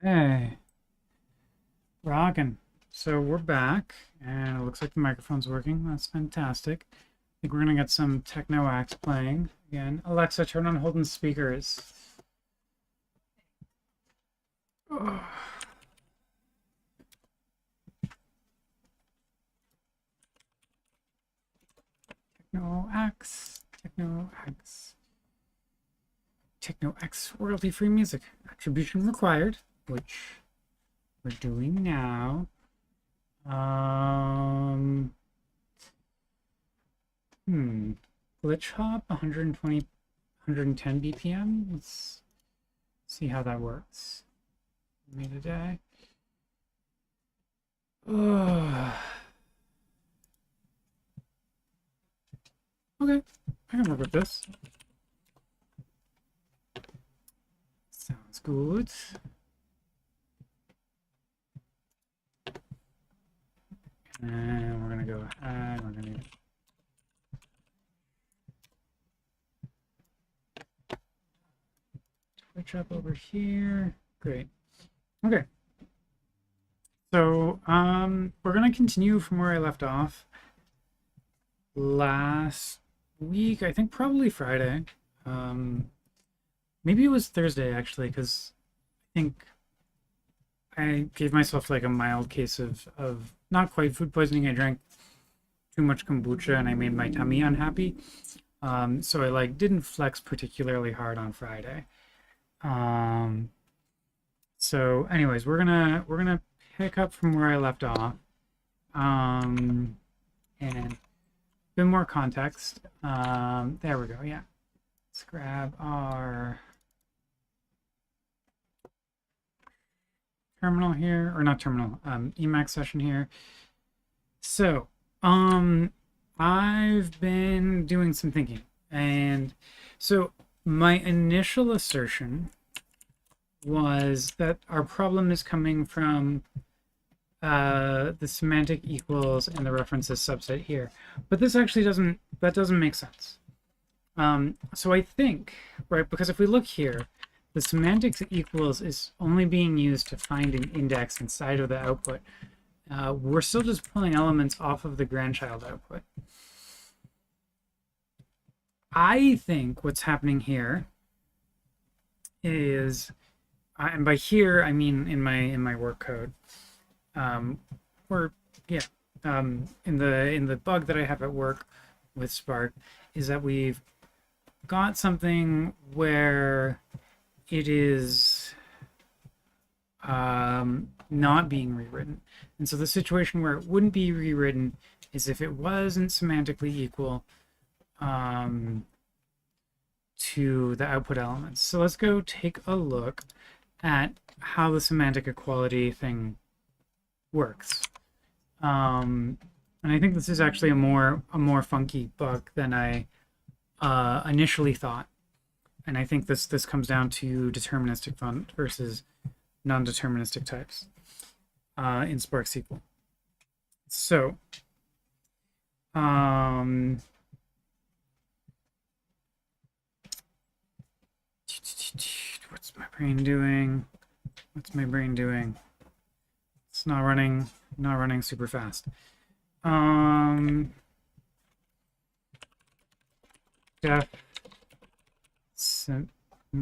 Hey, rocking. So we're back, and it looks like the microphone's working. That's fantastic. I think we're gonna get some techno acts playing again. Alexa, turn on Holden's speakers. Oh. Techno acts, techno acts, techno acts. Royalty-free music. Attribution required, which we're doing now. Glitch hop 120, 110 BPM. Let's see how that works. Me today. Okay, I can work with this. Sounds good. And we're gonna go ahead. We're gonna switch up over here. Great. Okay. So we're gonna continue from where I left off last week. I think probably Friday. Maybe it was Thursday actually, because I think I gave myself like a mild case of not quite food poisoning. I drank too much kombucha and I made my tummy unhappy. So I like didn't flex particularly hard on Friday. So anyways, we're gonna pick up from where I left off. And a bit more context. There we go, yeah. Let's grab our terminal here, or not terminal, Emacs session here. So, I've been doing some thinking, and so my initial assertion was that our problem is coming from the semantic equals and the references subset here, but this actually doesn't make sense. So I think, right, because if we look here, the semantics equals is only being used to find an index inside of the output. We're still just pulling elements off of the grandchild output. I think what's happening here is, and by here I mean in my work code, in the bug that I have at work with Spark, is that we've got something where it is not being rewritten. And so the situation where it wouldn't be rewritten is if it wasn't semantically equal to the output elements. So let's go take a look at how the semantic equality thing works. And I think this is actually a more funky bug than I initially thought. And I think this comes down to deterministic font versus non-deterministic types in Spark SQL. So, what's my brain doing? What's my brain doing? It's not running super fast. Def semantic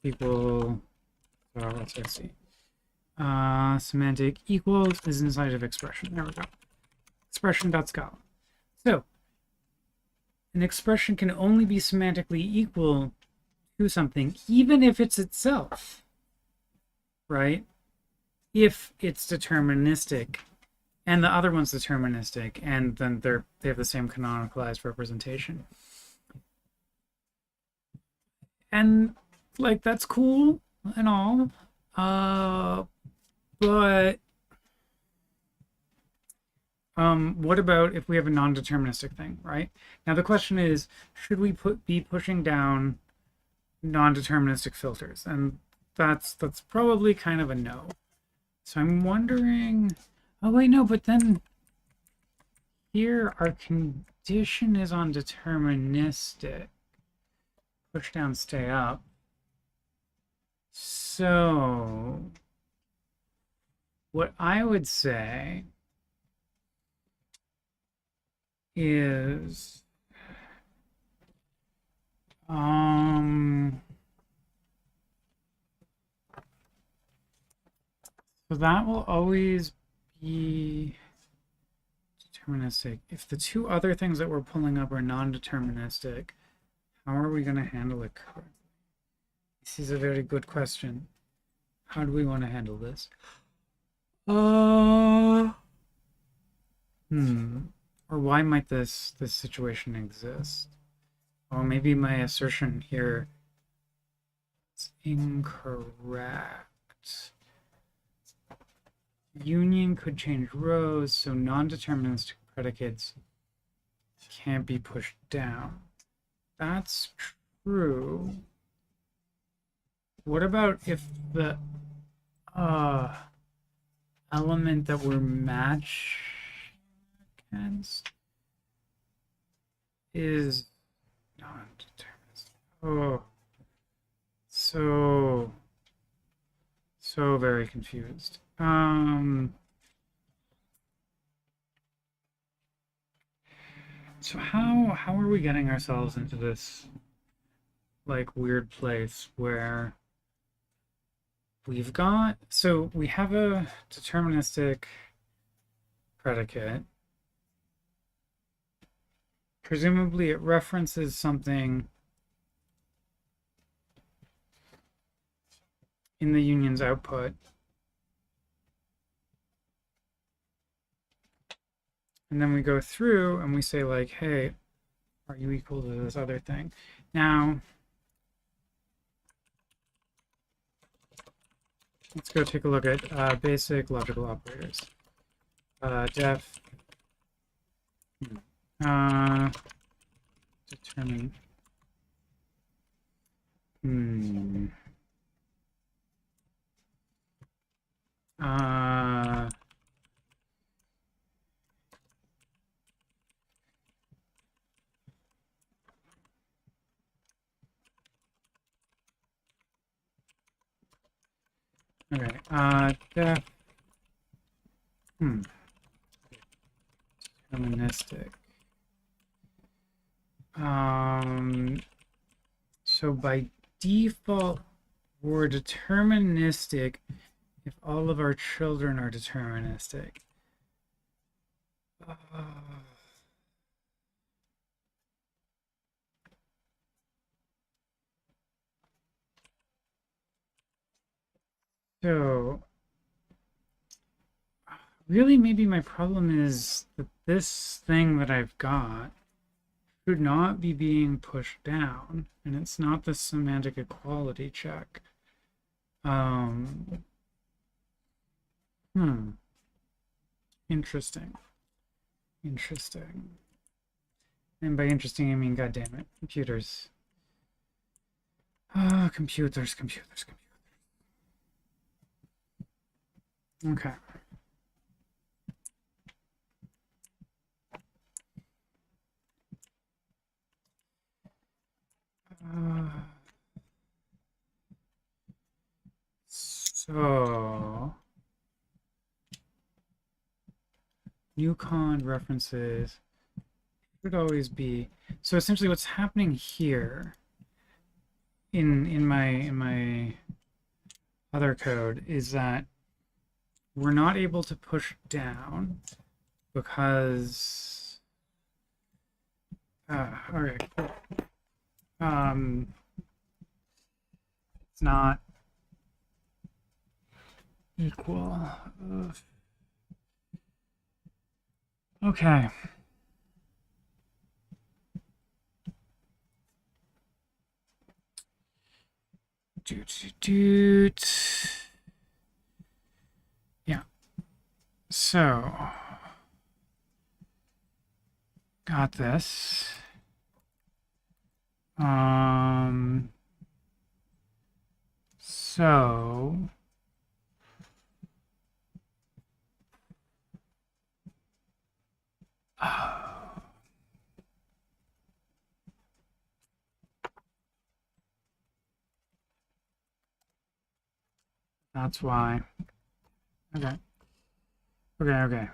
equal, let's see. Semantic equals is inside of expression. There we go. Expression.scala. So an expression can only be semantically equal to something, even if it's itself, right? If it's deterministic, and the other one's deterministic, and then they have the same canonicalized representation. And like that's cool and all, but what about if we have a non-deterministic thing, right? Now the question is, should we be pushing down non-deterministic filters? And that's probably kind of a no. So I'm wondering, oh wait, no, but then here our condition is on deterministic. Push down, stay up. So what I would say is so that will always be deterministic. If the two other things that we're pulling up are non-deterministic, how are we going to handle it correctly? This is a very good question. How do we want to handle this? Or why might this situation exist? Or maybe my assertion here is incorrect. Union could change rows, so non-deterministic predicates can't be pushed down. That's true. What about if the element that we're matched against is non-deterministic? Oh, so very confused. So how are we getting ourselves into this like weird place where we've got, so we have a deterministic predicate. Presumably it references something in the union's output. And then we go through and we say like, hey, are you equal to this other thing? Now, let's go take a look at basic logical operators. Def determine okay, def deterministic. So by default, we're deterministic if all of our children are deterministic. So really maybe my problem is that this thing that I've got should not be being pushed down, and it's not the semantic equality check. Interesting. And by interesting, I mean, God damn it, computers. Computers. Okay. So Newcon references should always be, so essentially what's happening here in my other code is that we're not able to push down because okay, cool. It's not equal. Okay. Yeah. So got this. So that's why. Okay. Okay.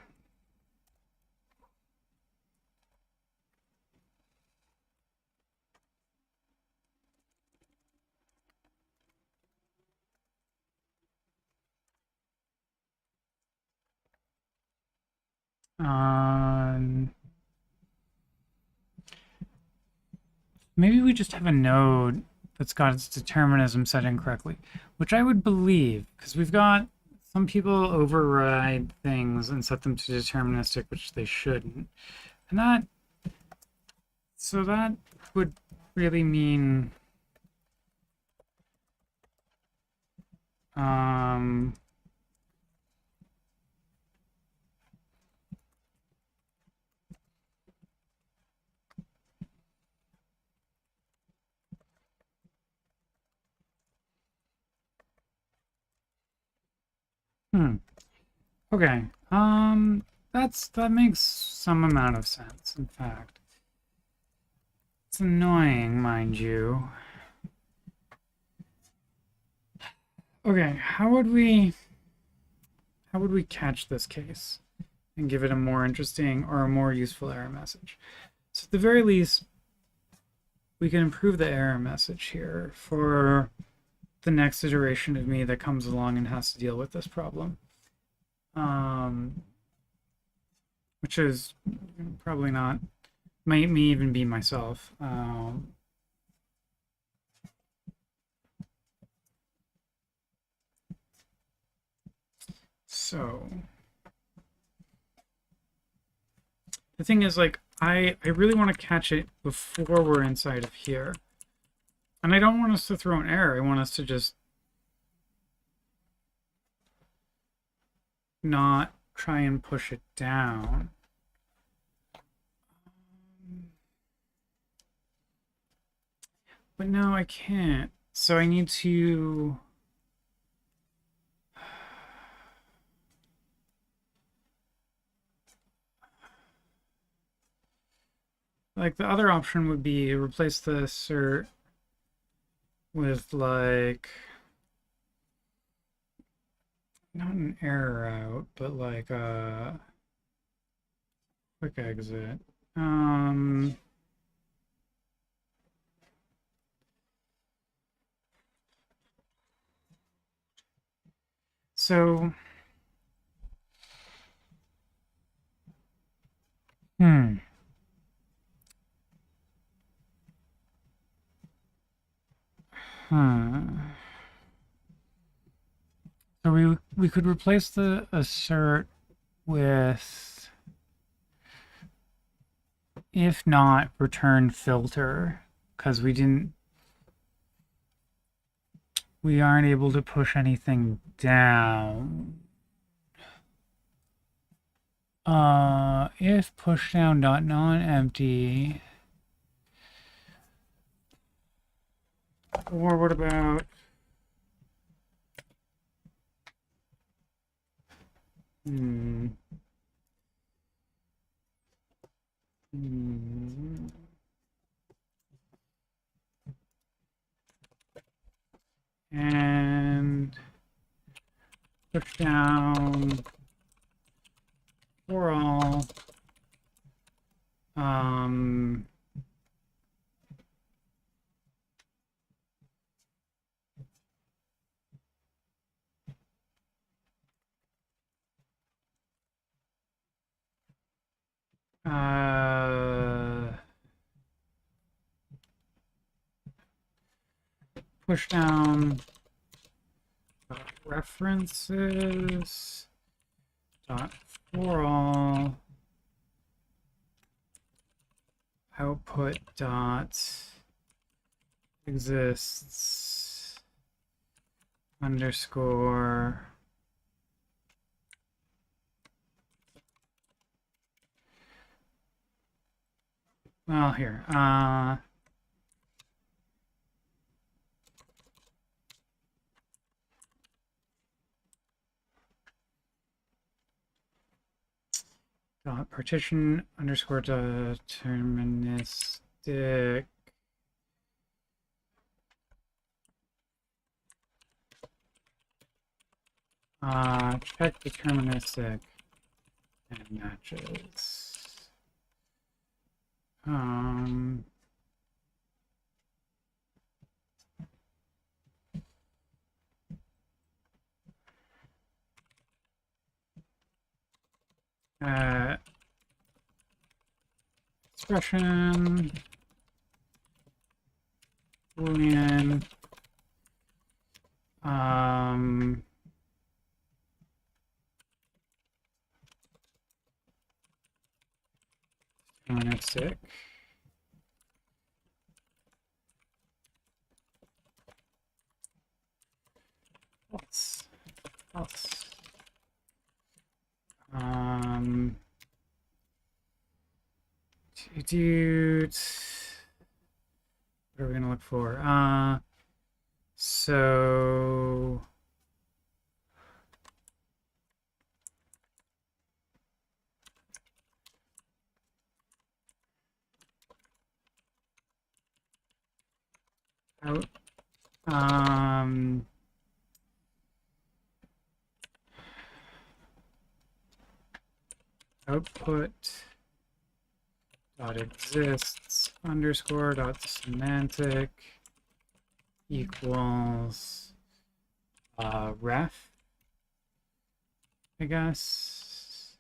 Maybe we just have a node that's got its determinism set incorrectly, which I would believe, because we've got some people override things and set them to deterministic, which they shouldn't. And so that would really mean okay. That makes some amount of sense, in fact. It's annoying, mind you. Okay, how would we catch this case and give it a more interesting or a more useful error message? So at the very least, we can improve the error message here for the next iteration of me that comes along and has to deal with this problem. Which is probably not, may even be myself. So the thing is, like, I really want to catch it before we're inside of here. And I don't want us to throw an error. I want us to just not try and push it down. But no, I can't. So I need to... Like, the other option would be replace the assert with, like... Not an error out, but like a quick exit. So, So we could replace the assert with, if not, return filter, because we aren't able to push anything down. If pushdown.nonempty, or what about and push down for all Pushdown references dot for all output dot exists underscore well here dot partition underscore deterministic check deterministic and matches. Expression Boolean deterministic false. Dude, what are we gonna look for? So out output dot exists underscore dot semantic equals ref, I guess.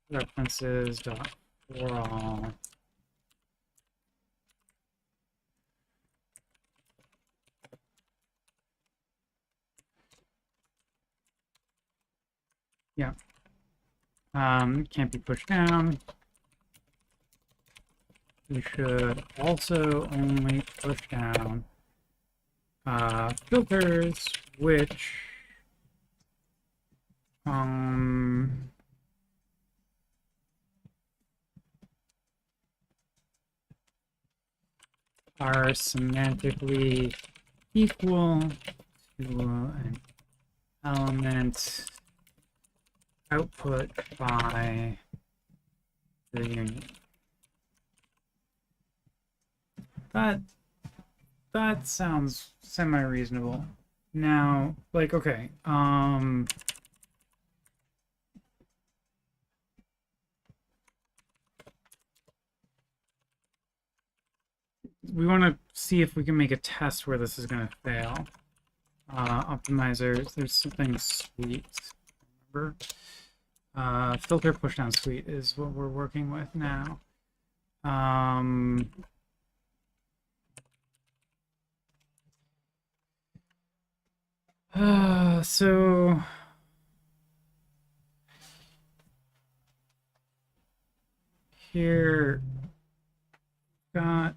References dot for all yeah. Can't be pushed down. We should also only push down filters which are semantically equal to an element output by the union. That sounds semi-reasonable. Now, like, okay, we want to see if we can make a test where this is going to fail. Optimizers, there's something sweet, remember? Filter pushdown suite is what we're working with now. So here got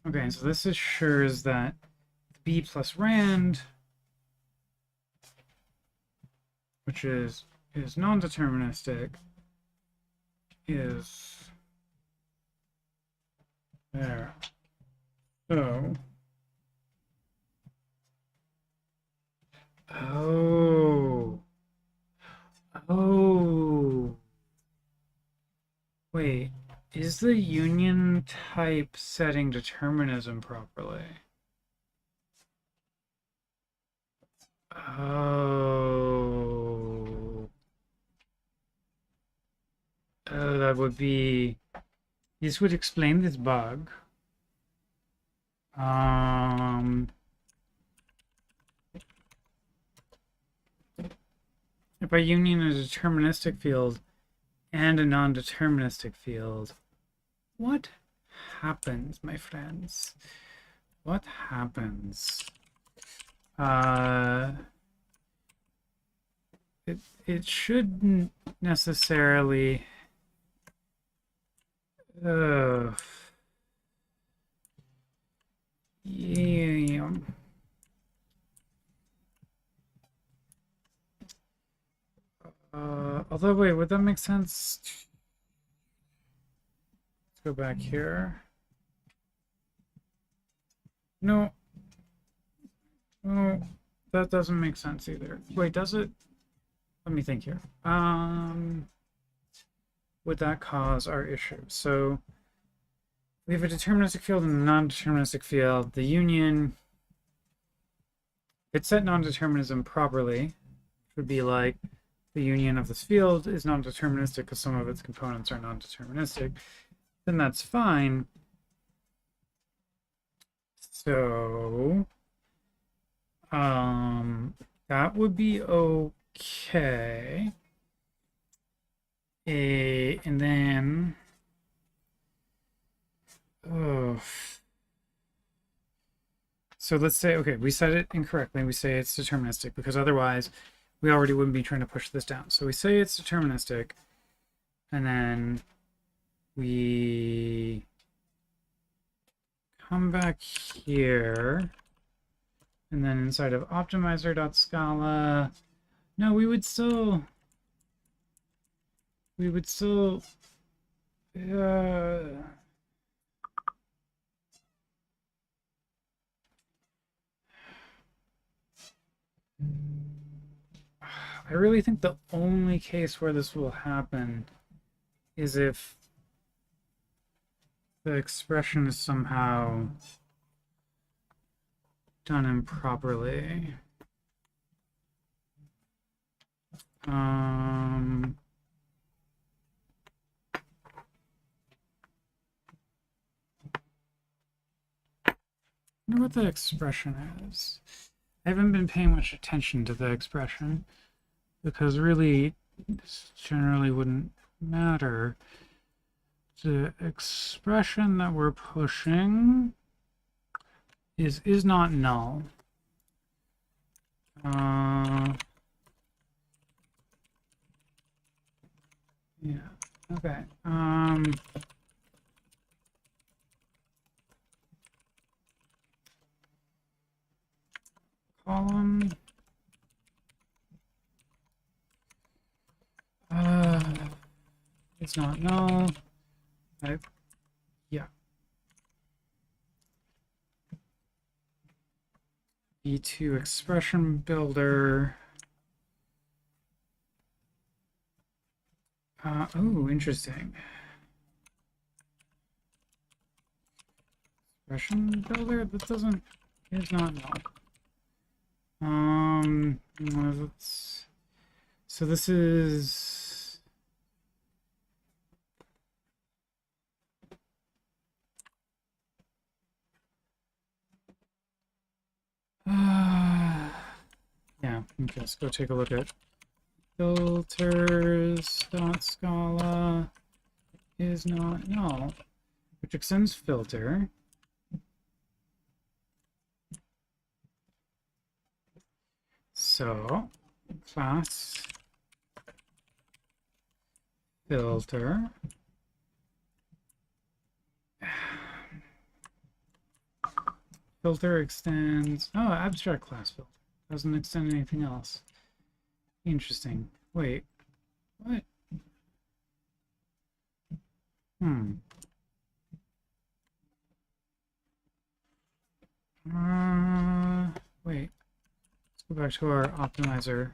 okay, so this assures that b plus rand, which is non-deterministic, is there. So, oh, wait, is the union type setting determinism properly? Oh, That would be... This would explain this bug. If I union a deterministic field and a non-deterministic field, what happens, my friends? What happens? It shouldn't necessarily... Yeah. Although, wait, would that make sense? Let's go back here. No. No, that doesn't make sense either. Wait, does it? Let me think here. Would that cause our issue? So we have a deterministic field and a non-deterministic field. The union, if it set non-determinism properly, would be like the union of this field is non-deterministic because some of its components are non-deterministic, then that's fine. So that would be okay. And then so let's say, okay, we set it incorrectly. We say it's deterministic because otherwise we already wouldn't be trying to push this down. So we say it's deterministic, and then we come back here, and then inside of optimizer.scala, no, we would still I really think the only case where this will happen is if the expression is somehow done improperly. I wonder what the expression is. I haven't been paying much attention to the expression because really this generally wouldn't matter. The expression that we're pushing is not null. Yeah, okay. Column. It's not null. Yeah. E2 expression builder. Oh, interesting. Expression builder, that doesn't, is not null. So this is yeah, okay, let's go take a look at filters.scala is not null, which extends filter. So class filter filter extends, oh, abstract class filter doesn't extend anything else. Interesting. Wait, what? Wait, let's go back to our optimizer.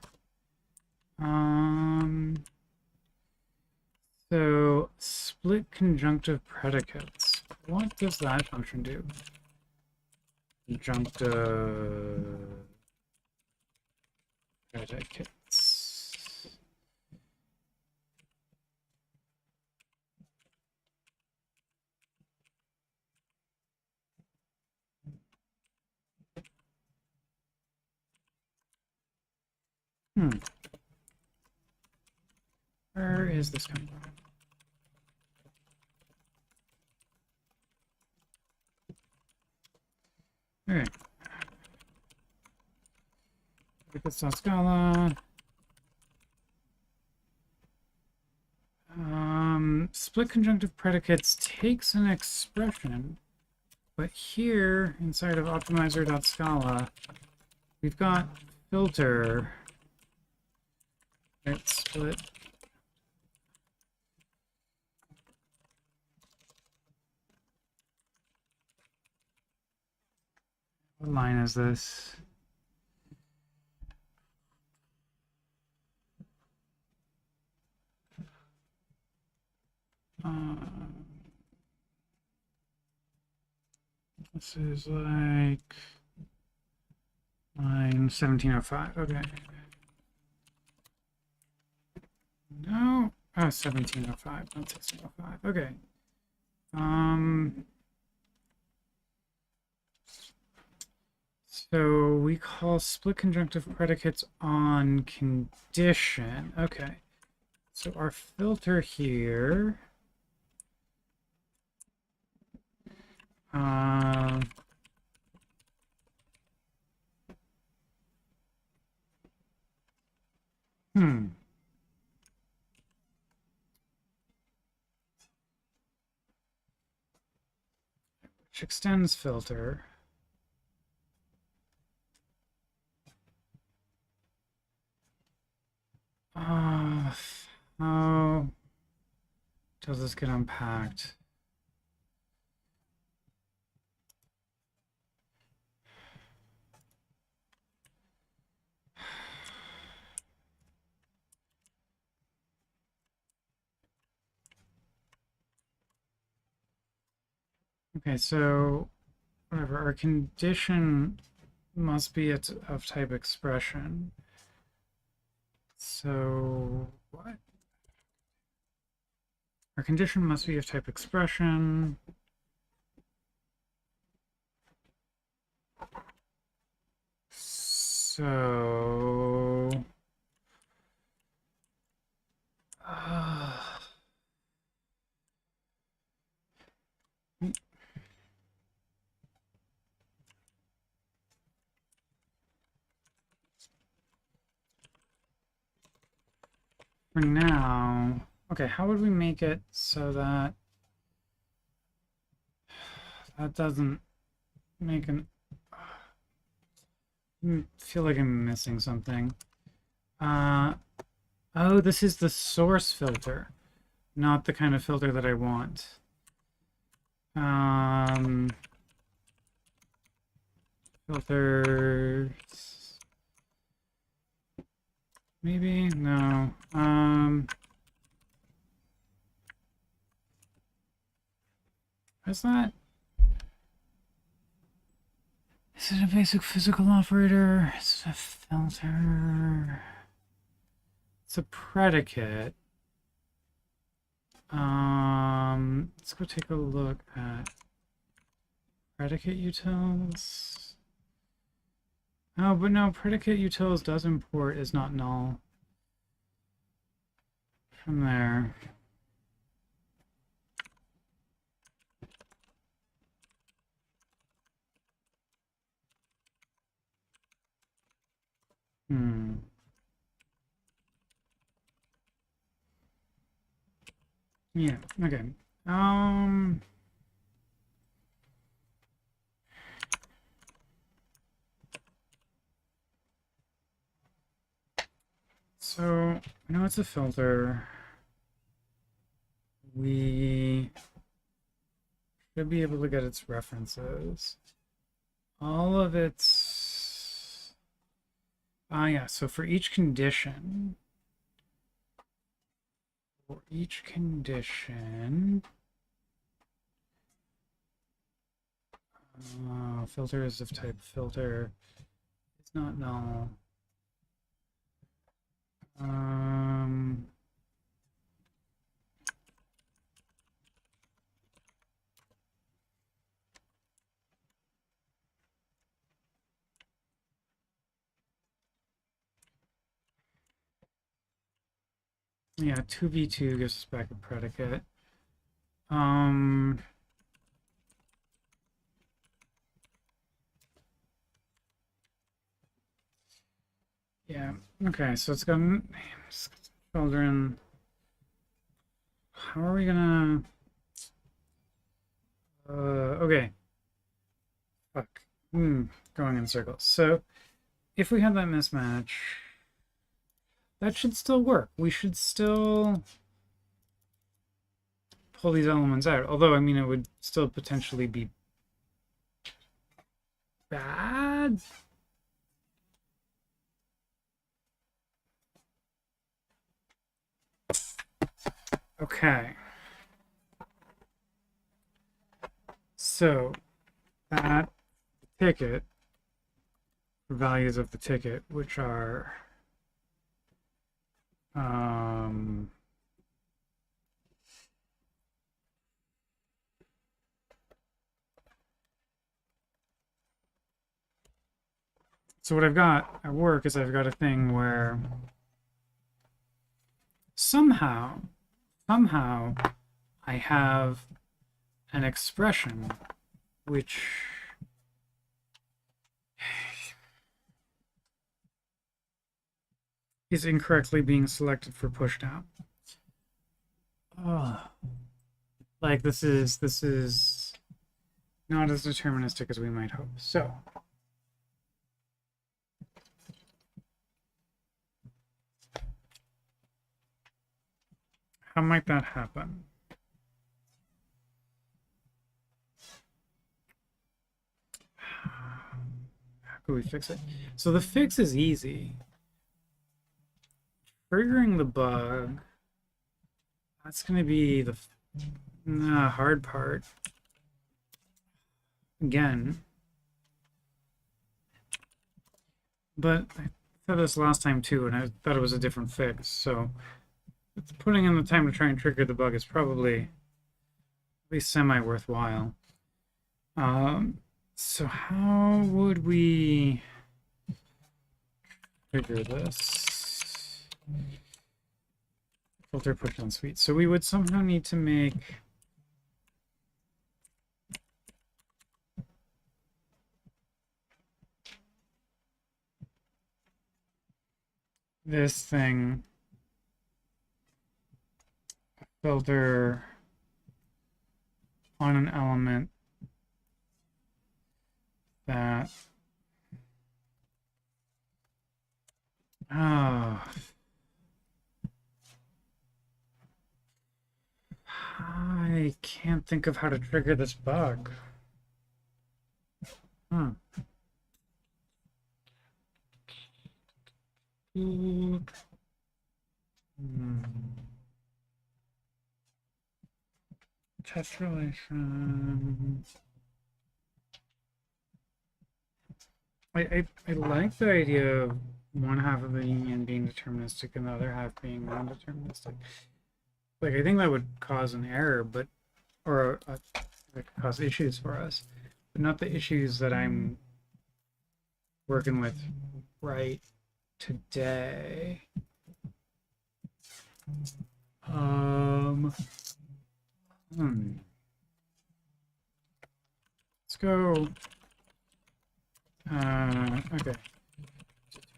So split conjunctive predicates. What does that function do? Conjunctive predicates. Where is this coming from? All right. Scala. Split conjunctive predicates takes an expression, but here inside of optimizer.scala, we've got filter. Right, split. What line is this? This is like line 1705. Okay. No. Oh, 1705, not 1605. Okay. So we call split conjunctive predicates on condition. Okay. So our filter here. Which extends filter. How does this get unpacked? Okay, so whatever, our condition must be of type expression. So what? Our condition must be of type expression. So for now, okay, how would we make it so that that doesn't make an... I feel like I'm missing something. Oh, this is the source filter, not the kind of filter that I want. Filters. Maybe? No. What's that? Is it a basic physical operator? Is it a filter? It's a predicate. Let's go take a look at predicate utils. Oh, but no, predicate utils does import is not null from there. Yeah, okay. So I know it's a filter. We should be able to get its references. All of its... yeah, so for each condition, filter is of type filter. It's not null. Yeah, 2v2 gives us back a predicate. Yeah, okay, so it's got names, children. How are we gonna... okay. Fuck. Going in circles. So, if we have that mismatch, that should still work. We should still pull these elements out. Although, I mean, it would still potentially be bad. Okay. So, that ticket, values of the ticket, which are so what I've got at work is I've got a thing where somehow I have an expression which is incorrectly being selected for pushdown. Oh, like this is not as deterministic as we might hope. So how might that happen? How could we fix it? So the fix is easy. Triggering the bug, that's going to be the hard part. Again. But I said this last time too, and I thought it was a different fix, so putting in the time to try and trigger the bug is probably at least semi-worthwhile. So how would we trigger this? Filter pushdown suite. So we would somehow need to make this thing filter on an element that I can't think of how to trigger this bug. Test relation. I like the idea of one half of the union being deterministic and the other half being non-deterministic. Like, I think that would cause an error, but it could cause issues for us, but not the issues that I'm working with right today. Let's go. Okay.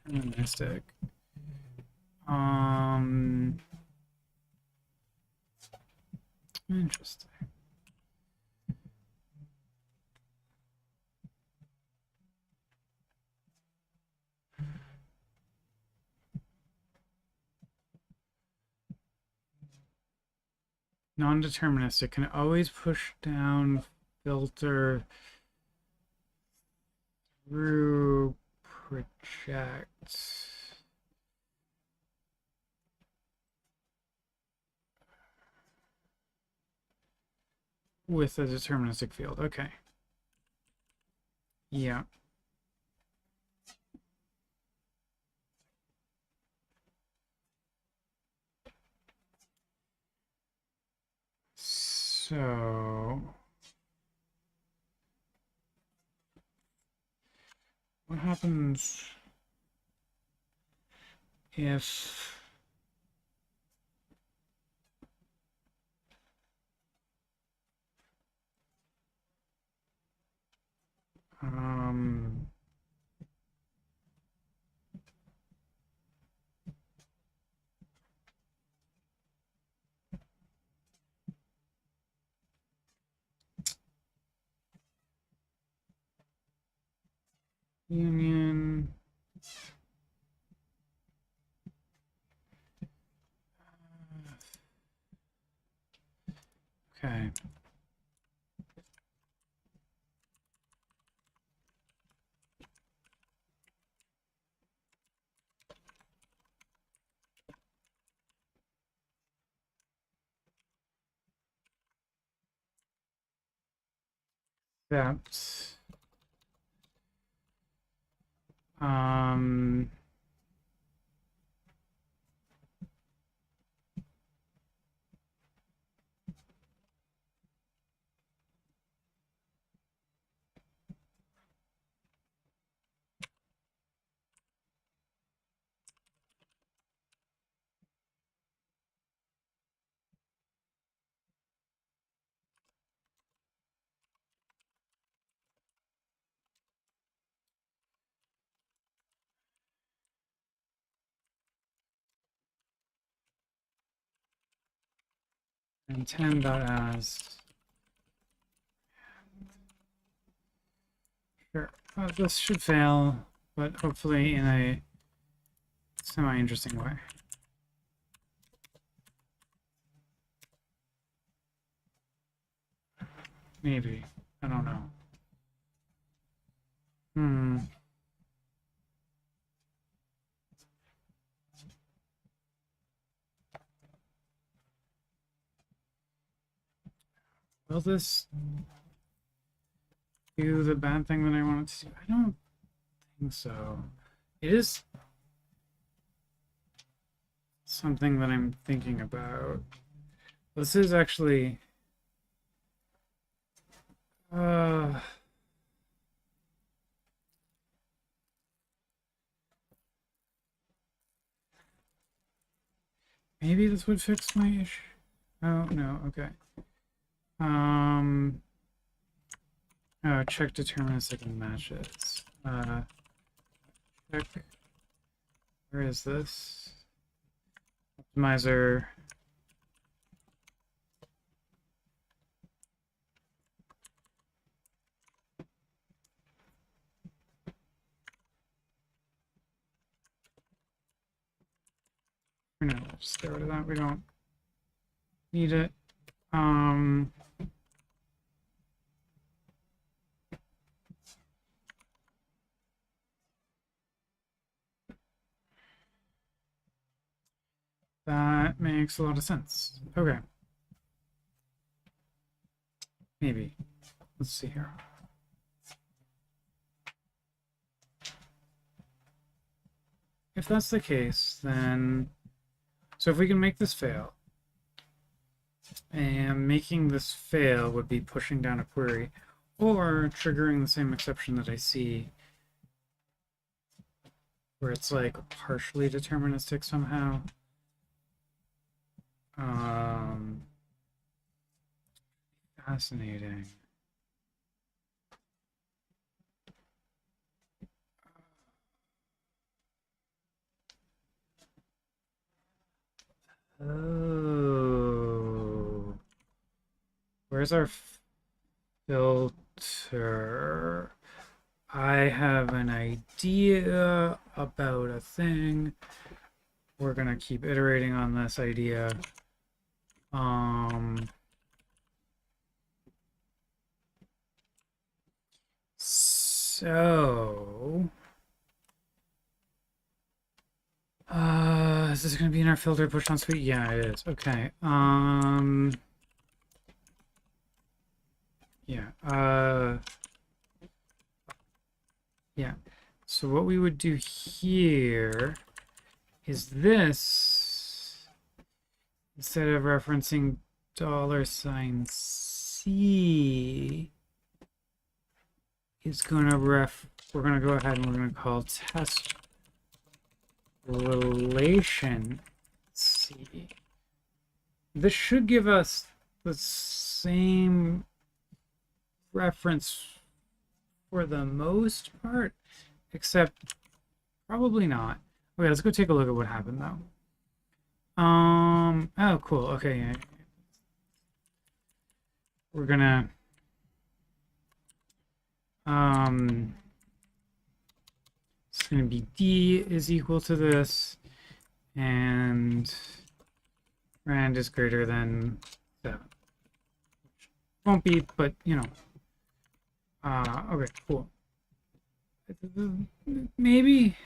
Deterministic. Interesting. Non-deterministic can always push down filter through project. With a deterministic field. Okay. Yeah. So what happens if Um, union. Okay. That. Um, and 10.as. Sure. This should fail, but hopefully in a semi-interesting way. Maybe. I don't know. Will this do the bad thing that I want it to do? I don't think so. It is something that I'm thinking about. This is actually... maybe this would fix my issue. Oh, no, okay. Oh, check deterministic matches. Check. Where is this? Optimizer. No, just get rid of that. We don't need it. That makes a lot of sense. Okay. Maybe. Let's see here. If that's the case, then... So if we can make this fail, and making this fail would be pushing down a query, or triggering the same exception that I see, where it's like partially deterministic somehow. Fascinating. Oh. Where's our filter? I have an idea about a thing. We're gonna keep iterating on this idea. So is this gonna be in our filter push on suite? Yeah, it is. Okay. Yeah. Yeah. So what we would do here is this, instead of referencing $C, is gonna we're gonna go ahead and we're gonna call test relation C. This should give us the same reference for the most part, except probably not. Okay, let's go take a look at what happened though. Oh, cool. Okay, yeah. We're gonna, it's gonna be D is equal to this, and rand is greater than 7. Won't be, but, you know. Okay, cool. Maybe.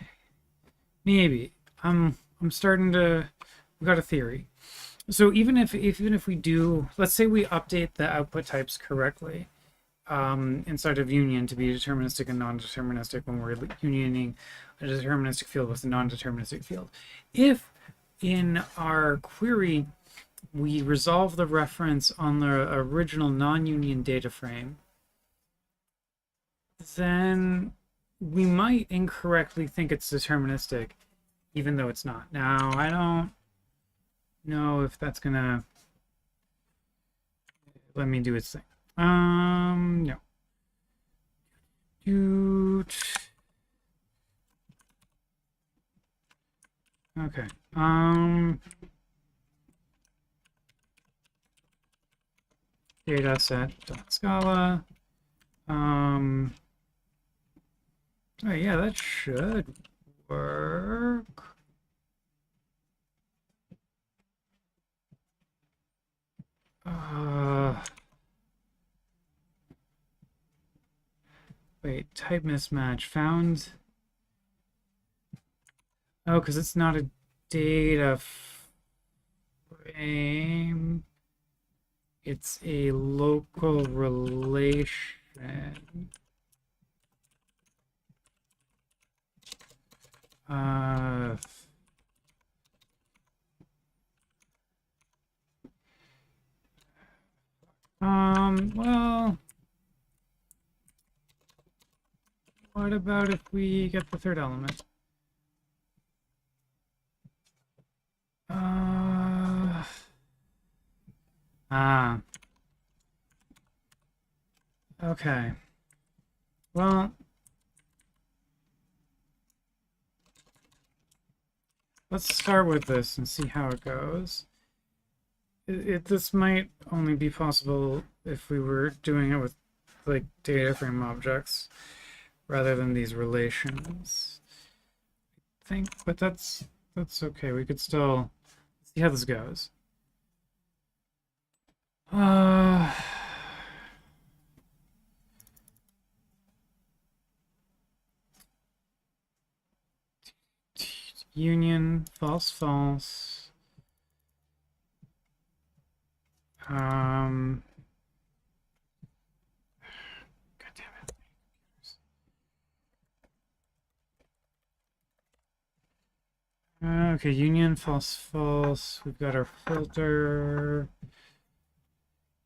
I'm starting to, we got a theory. So even if we do, let's say we update the output types correctly inside of union to be deterministic and non-deterministic when we're unioning a deterministic field with a non-deterministic field. If in our query we resolve the reference on the original non-union data frame, then we might incorrectly think it's deterministic, even though it's not. Now, I don't know if that's gonna let me do its thing. No. Okay. Data set dot scala. Oh yeah, that should work. Wait, type mismatch found. Oh, because it's not a data frame. It's a local relation. Well, what about if we get the third element? Okay. Well, let's start with this and see how it goes. This might only be possible if we were doing it with like data frame objects rather than these relations. I think, but that's okay. We could still see how this goes. Union, false, false. God damn it. Okay, union, false, false. We've got our filter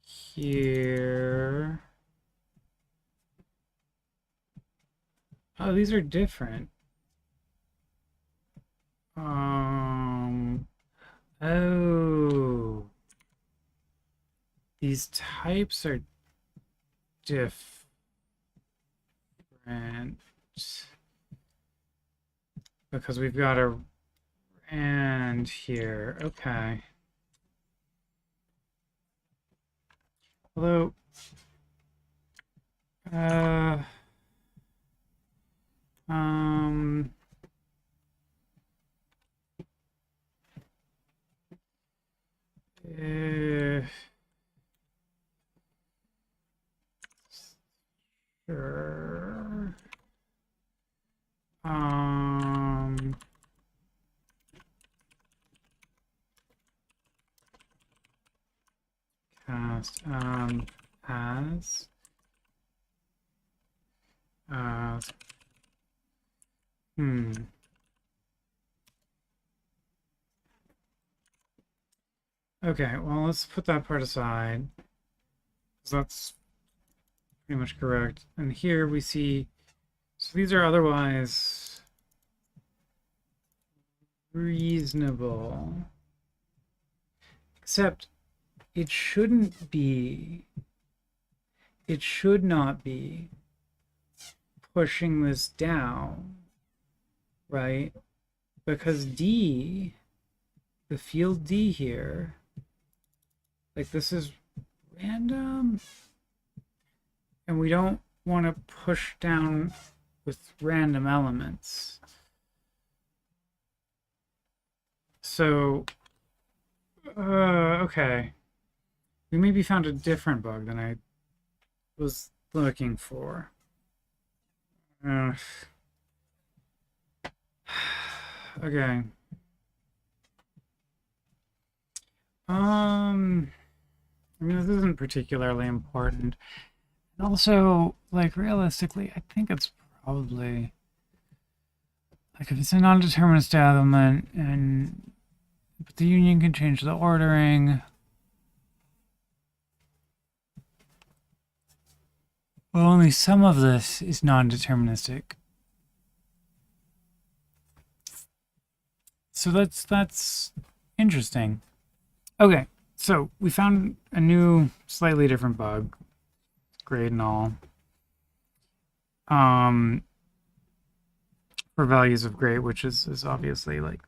here. Oh, these are different. Oh. These types are different. Because we've got a and here. Okay. Although, sure. Cast as Okay, well, let's put that part aside, because that's pretty much correct. And here we see, so these are otherwise reasonable, except it shouldn't be, it should not be pushing this down, right? Because D, the field D here, like this is random, and we don't want to push down with random elements. So, okay. We maybe found a different bug than I was looking for. Okay. I mean, this isn't particularly important. And also, like, realistically, I think it's probably, like, if it's a non-deterministic element, but the union can change the ordering. Well, only some of this is non-deterministic. So that's interesting. Okay, so we found a new, slightly different bug, grade and all. For values of grade, which is obviously like,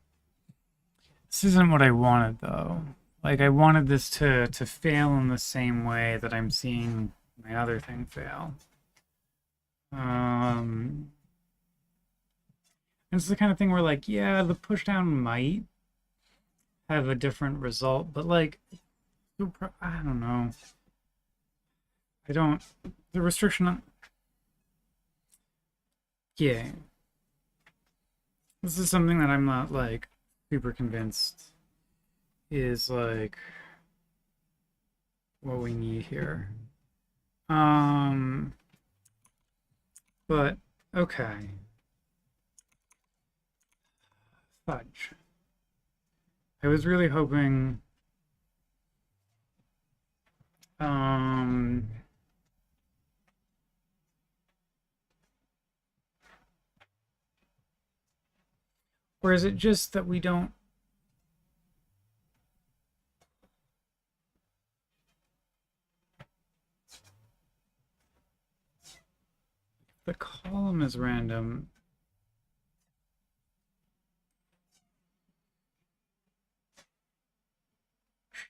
this isn't what I wanted though. Like I wanted this to fail in the same way that I'm seeing my other thing fail. It's the kind of thing where like, yeah, the pushdown might have a different result, but like, I don't know. The restriction on, yeah. This is something that I'm not like super convinced is like what we need here. But okay. Fudge. I was really hoping or is it just that we don't the column is random?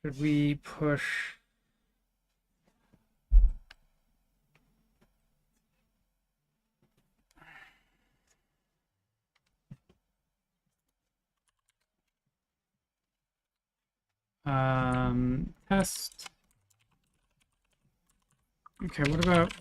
Should we push test? Okay, what about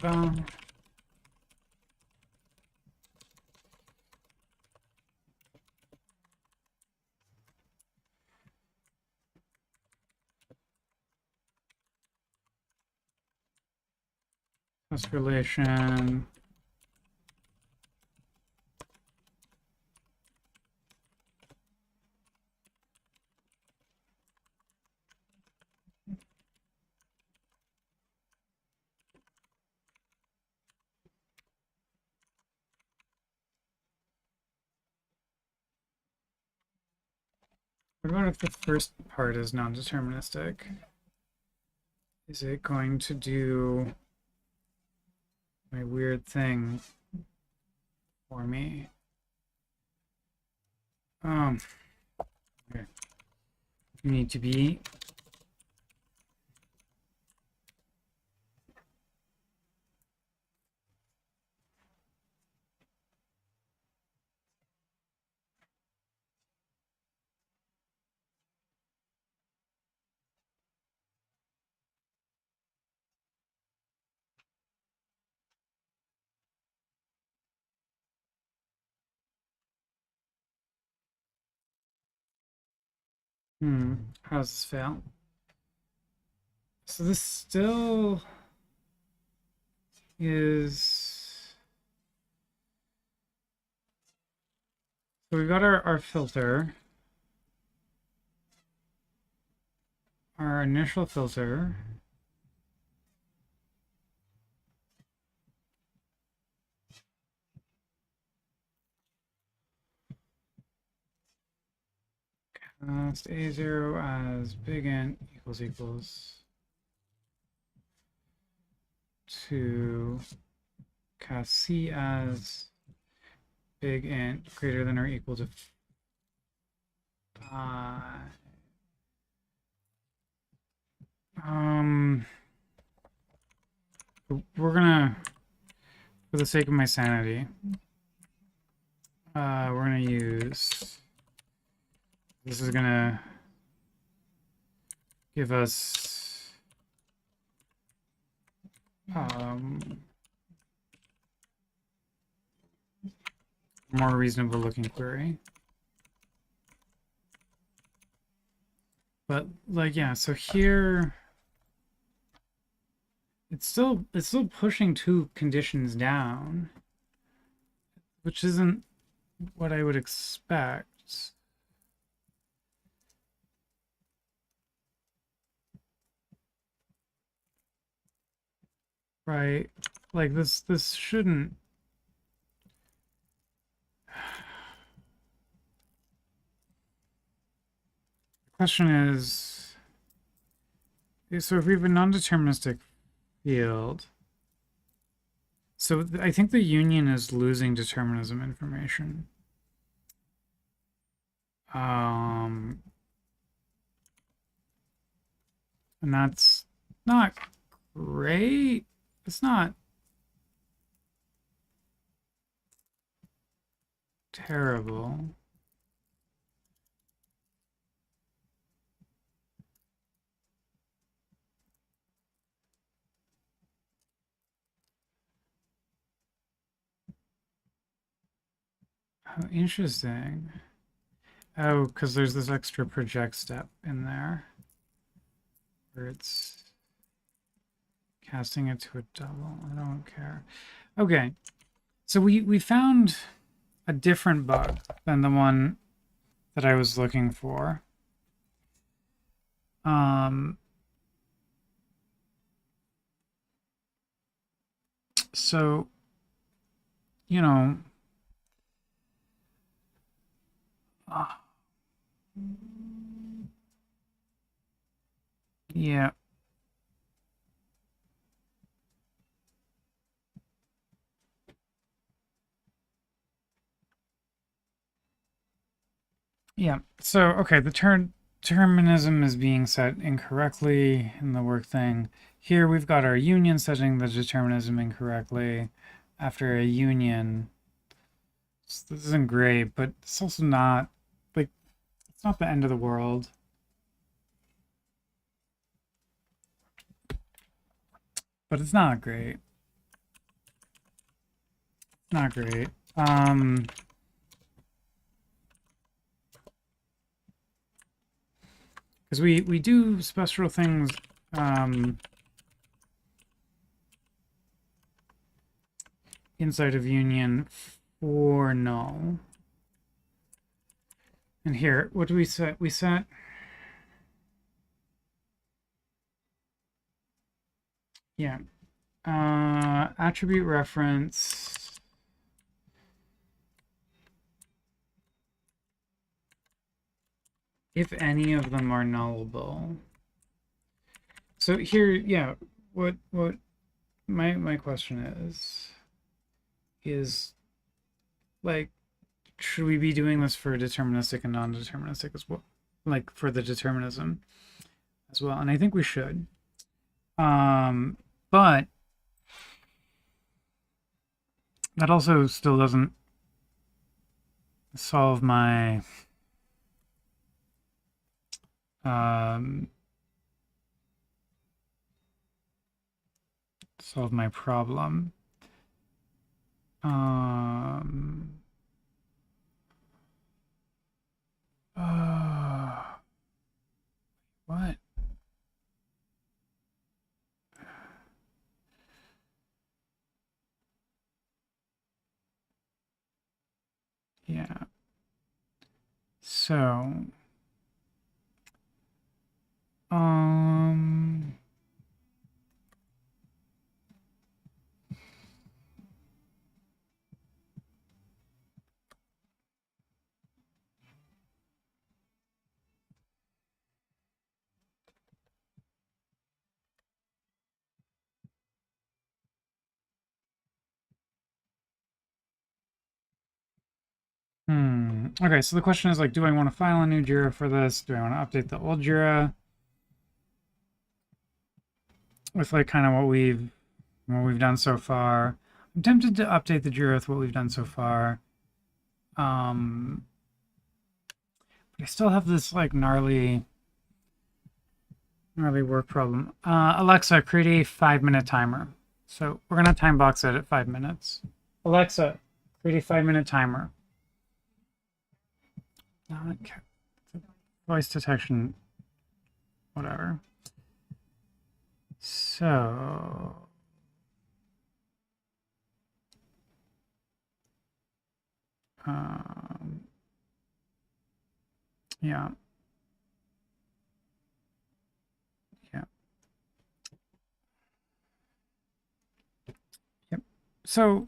test relation? What about if the first part is non-deterministic? Is it going to do my weird thing for me? Okay. You need to be how does this fail? So this still is, so we've got our filter, our initial filter. Cast A0 as big N equals to cast C as big int greater than or equal to 5. We're gonna, for the sake of my sanity, we're gonna use, this is gonna give us more reasonable looking query. But like, yeah, so here it's still pushing 2 conditions down, which isn't what I would expect. Right? Like this shouldn't. The question is, so if we have a non-deterministic field, so I think the union is losing determinism information. And that's not great. It's not terrible. Oh, interesting. Oh, because there's this extra project step in there where it's casting it to a double. I don't care. Okay, so we found a different bug than the one that I was looking for. So, you know, yeah. Yeah, so, okay, the determinism is being set incorrectly in the work thing. Here we've got our union setting the determinism incorrectly after a union. So this isn't great, but it's also not, like, it's not the end of the world. But it's not great. Not great. Because we do special things inside of union for null. And here, what do we set? We set yeah. Attribute reference if any of them are nullable. So here, yeah, what my question is like, should we be doing this for deterministic and non-deterministic as well? Like for the determinism as well? And I think we should. But that also still doesn't solve my problem. What? Yeah. So, Okay, so the question is like, do I want to file a new Jira for this? Do I want to update the old Jira with like kind of what we've done so far? I'm tempted to update the Jira with what we've done so far. But I still have this like gnarly work problem. Alexa, create a 5-minute timer. So we're gonna time box it at 5 minutes. Alexa, create a 5-minute timer. Voice detection, whatever. So yeah. Yep. So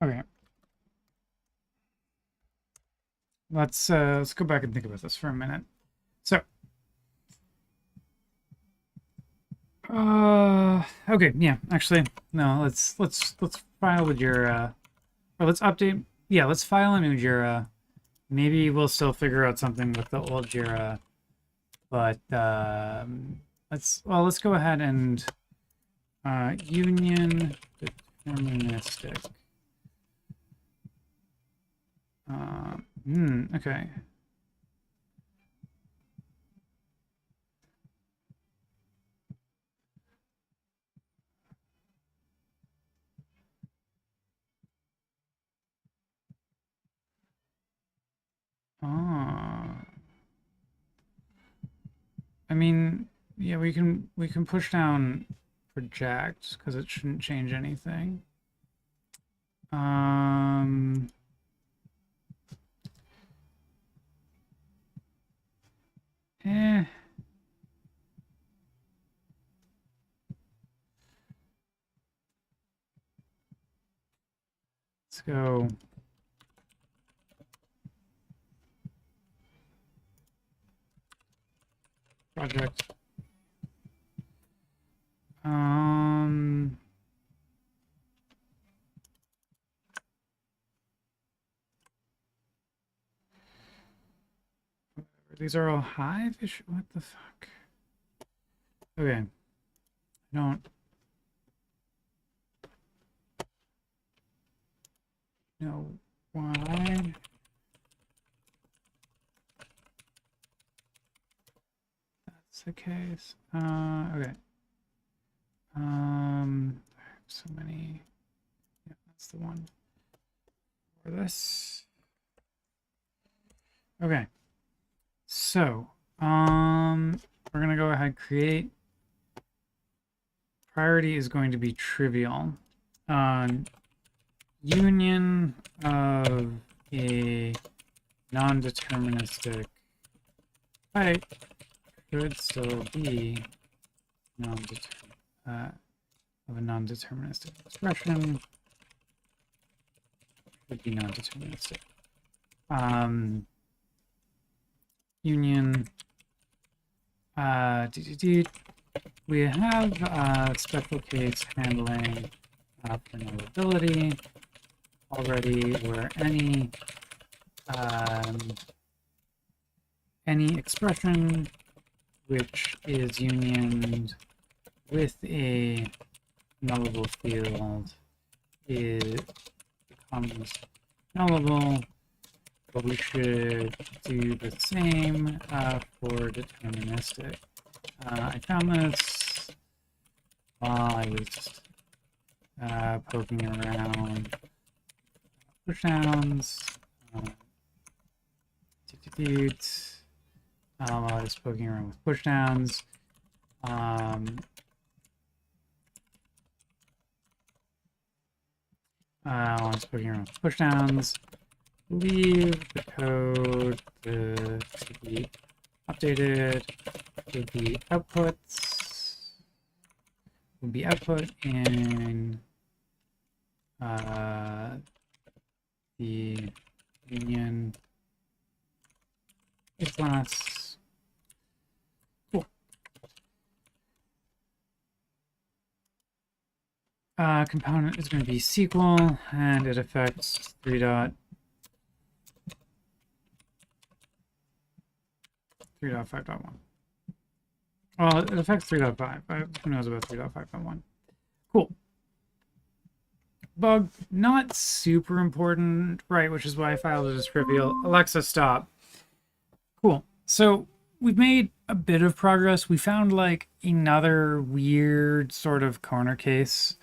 okay. Let's go back and think about this for a minute. So okay, yeah, actually, no, let's file with Jira, or let's update. Yeah, let's file a new Jira. Maybe we'll still figure out something with the old Jira, but let's go ahead and union deterministic. Okay. I mean, yeah, we can push down project because it shouldn't change anything. Eh. Let's go. Project. These are all Hive issue. What the fuck? Okay. I don't know why. That's the case. Okay. So many. Yeah, that's the one for this. Okay. So, we're gonna go ahead, create. Priority is going to be trivial. Union of a non-deterministic type could still be of a non-deterministic expression. Could be non-deterministic. Union. We have special case handling for nullability already, where any expression which is unioned with a nullable field becomes nullable. But we should do the same for deterministic. I found this while I was just poking around pushdowns. While I was poking around with pushdowns. While I was poking around with pushdowns. Leave the code to be updated with the outputs will be output in the union class. Cool. Component is going to be SQL, and it affects 3.5.1. Well, it affects 3.5. Who knows about 3.5.1? Cool. Bug, not super important, right? Which is why I filed it as trivial. Alexa, stop. Cool. So we've made a bit of progress. We found like another weird sort of corner case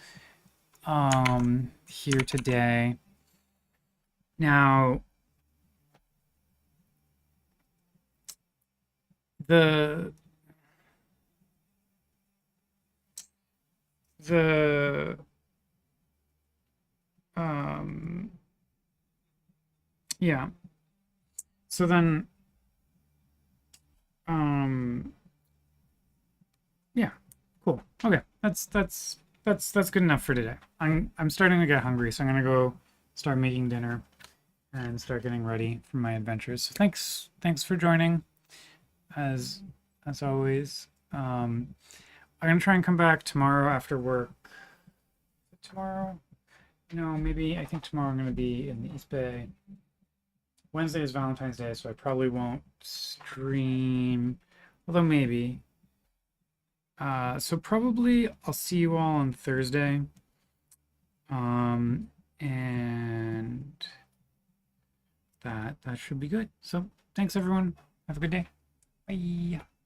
here today. Now, yeah. So then, yeah, cool. Okay, that's good enough for today. I'm starting to get hungry, so I'm gonna go start making dinner and start getting ready for my adventures. So thanks for joining, as always. I'm gonna try and come back tomorrow after work. Tomorrow? No, maybe I think tomorrow I'm gonna be in the East Bay. Wednesday is Valentine's Day, so I probably won't stream, although maybe. So probably I'll see you all on Thursday. And that should be good. So thanks everyone. Have a good day. Bye.